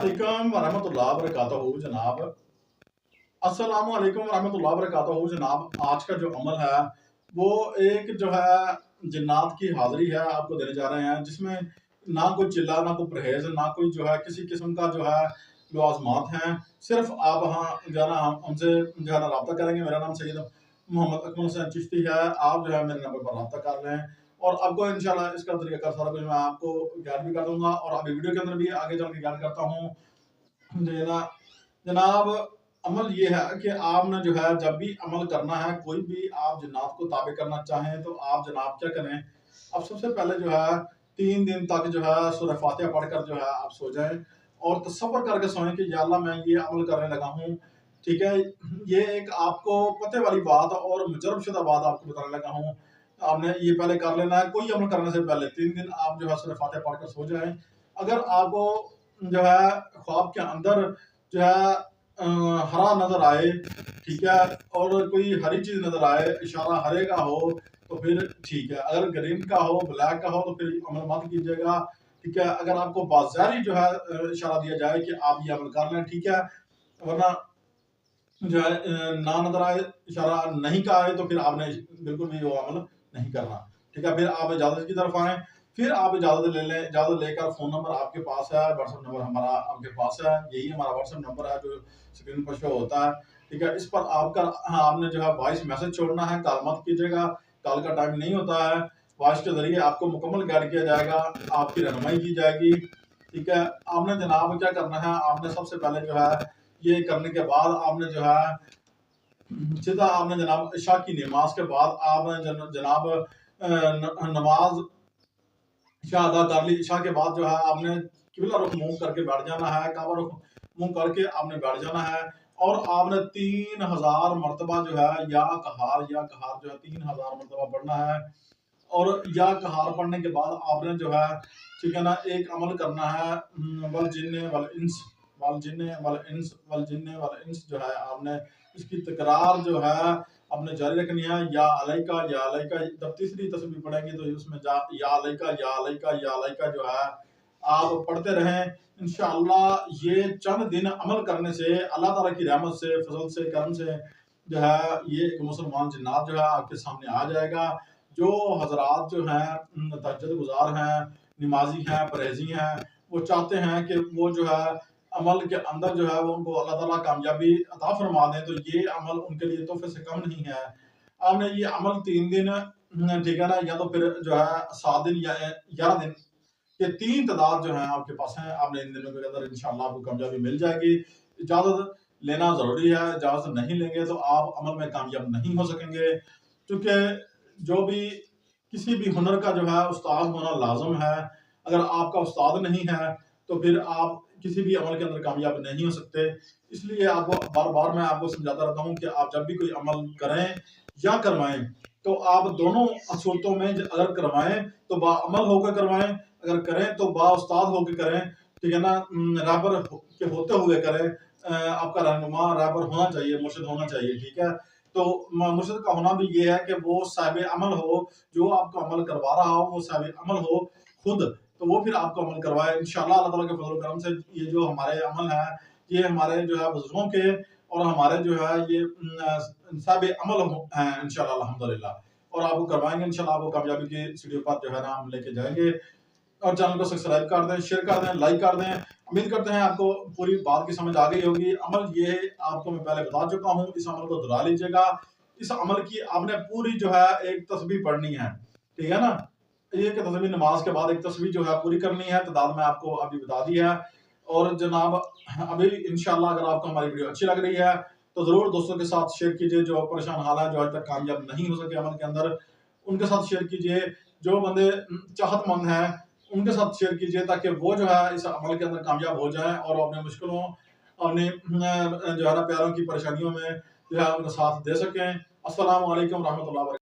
वालेकुम वरहमतुल्लाह वबरकातुहू जनाब। अस्सलामु अलैकुम वरहमतुल्लाह वबरकातुहू जनाब। आज का जो अमल है वो एक जो है जिन्नात की हाज़िरी है आपको देने जा रहे हैं, जिसमें ना कोई चिल्ला, ना कोई परहेज़, ना कोई जो है किसी किस्म का जो है लवाज़मात हैं। सिर्फ़ आप हाँ जो है ना हमसे जो है ना राब्ता करेंगे। मेरा नाम सैयद मोहम्मद अकमल हुसैन चिश्ती है। आप जो है मेरे नंबर पर राब्ता कर लें और आपको इंशाल्लाह इसका तरीक़ाकार सारा कुछ मैं आपको गाइड भी कर दूँगा और अभी वीडियो के अंदर भी आगे चल के गाइड करता हूँ। जनाब अमल ये है कि आपने जो है जब भी अमल करना है, कोई भी आप जन्नात को ताबे करना चाहें तो आप जनाब क्या करें, अब सबसे पहले जो है 3 दिन तक जो है सूरह फातिहा पढ़कर जो है आप सो जाएं और तसव्वुर करके सोएं कि या अल्लाह मैं ये अमल करने लगा हूँ। ठीक है, ये एक आपको पते वाली बात और मुजर्रब बात आपको बताने लगा हूँ। आपने ये पहले कर लेना है, कोई अमल करने से पहले 3 दिन आप जो है सूरह फातिहा पढ़कर सो जाएं। अगर आपको जो है ख्वाब के अंदर जो है हरा नजर आए, ठीक है, और कोई हरी चीज नजर आए, इशारा हरे का हो तो फिर ठीक है। अगर ग्रीन का हो, ब्लैक का हो तो फिर अमल मत कीजिएगा। ठीक है, अगर आपको बाज़ारी जो है इशारा दिया जाए कि आप ये अमल कर लें, ठीक है, वरना जो है ना नजर आए, इशारा नहीं का आए तो फिर आपने बिल्कुल भी वो अमल नहीं करना। ठीक है, फिर आप इजाजत की तरफ आए, फिर आप इजाजत ले लें। इजाजत लेकर फ़ोन नंबर आपके पास है, व्हाट्सएप नंबर हमारा आपके पास है, यही हमारा व्हाट्सएप नंबर है जो स्क्रीन पर शो होता है। ठीक है, इस पर आपका हाँ, आपने जो है वॉइस मैसेज छोड़ना है, कॉल मत कीजिएगा, कॉल का टाइम नहीं होता है। वॉइस के जरिए आपको मुकम्मल गाइड किया जाएगा, आपकी रहनुमाई की जाएगी। ठीक है, आपने जनाब क्या करना है, आपने सबसे पहले जो है ये करने के बाद आपने जो है सीधा आपने जनाब इशा की नमाज के बाद आपने जनाब नमाज इशा अदा कर ली। इशा के बाद जो है आपने किबला रुख मुंह करके बैठ जाना है, काबा रुख मुंह करके आपने बैठ जाना है और आपने 3000 मरतबा जो है या कहार जो है 3000 मरतबा पढ़ना है। और या कहार पढ़ने के बाद आपने जो है ठीक है ना एक अमल करना है, वल जिन्ने वल इंस वल जिन्ने वल इंस वल जिन्ने वल इंस जो है आपने इसकी तकरार जो है आपने जारी रखनी है। या अलैका जब तीसरी तस्बीह पढ़ेंगे तो उसमें या अलैका जो है आप पढ़ते रहें। इंशाअल्लाह ये चंद दिन अमल करने से अल्लाह ताला की रहमत से, फजल से, करम से जो है ये एक मुसलमान जिन्नात जो है आपके सामने आ जाएगा। जो हजरात जो हैं तहज्जुद गुजार हैं, नमाजी हैं, परहेजी हैं, वो चाहते हैं कि वो जो है अमल के अंदर जो है वो उनको अल्लाह ताला कामयाबी अता फरमा दें, तो ये अमल उनके लिए तोहफे से कम नहीं है। आपने ये अमल 3 दिन ठीक है ना, या तो फिर जो है 7 दिन या 11 दिन, ये 3 तादाद जो है आपके पास हैं। आपने इन दिनों के अंदर इंशाल्लाह आपको कामयाबी मिल जाएगी। इजाजत लेना जरूरी है, इजाजत नहीं लेंगे तो आप अमल में कामयाब नहीं हो सकेंगे, क्योंकि जो भी किसी भी हुनर का जो है उस्ताद होना लाजम है। अगर आपका उस्ताद नहीं है तो फिर आप किसी भी अमल के अंदर कामयाब नहीं हो सकते। इसलिए आपको बार बार मैं आपको समझाता रहता हूँ कि आप जब भी कोई अमल करें या करवाएं तो आप दोनों सूरतों में अगर करवाएं तो बाअमल होकर करवाएं, अगर करें तो बाउस्ताद होकर करें। ठीक है ना, रहबर के होते हुए करें। आपका रहनुमा रहबर होना चाहिए, मुर्शिद होना चाहिए। ठीक है, तो मुर्शिद का होना भी ये है कि वो साहिब अमल हो, जो आपको अमल करवा रहा हो वो साहिब अमल हो खुद, तो वो फिर आपको अमल करवाए। इंशाल्लाह अल्लाह ताला के फजल करम से ये जो हमारे अमल है ये हमारे जो है बुजुर्गों के और हमारे जो है ये साहिब अमल हैं इंशाल्लाह अल्हम्दुलिल्लाह। और आपको करवाएंगे इंशाल्लाह, आपको कामयाबी की सीढ़ियों पर जो है ना हम लेके जाएंगे। और चैनल को सब्सक्राइब कर दें, शेयर कर दें, लाइक कर दें। उम्मीद करते हैं आपको पूरी बात की समझ आ गई होगी। अमल ये आपको मैं पहले बता चुका हूँ, इस अमल को दोहरा लीजिएगा। इस अमल की आपने पूरी जो है एक तस्बीह पढ़नी है। ठीक है ना, एक तस्बीह नमाज के बाद एक तस्बीह जो है पूरी करनी है। तादाद में आपको अभी बता दी है। और जनाब अभी इंशाल्लाह अगर आपको हमारी वीडियो अच्छी लग रही है तो जरूर दोस्तों के साथ शेयर कीजिए। जो परेशान हाल है, जो आज तक कामयाब नहीं हो सके अमल के अंदर, उनके साथ शेयर कीजिए। जो बंदे चाहतमंद हैं उनके साथ शेयर कीजिए ताकि वो जो है इस अमल के अंदर कामयाब हो जाएं और अपने मुश्किलों, अपने जो है ना प्यारों की परेशानियों में जो है उनका साथ दे सकें। अस्सलाम वालेकुम रहमतुल्लाहि व बरकातहू।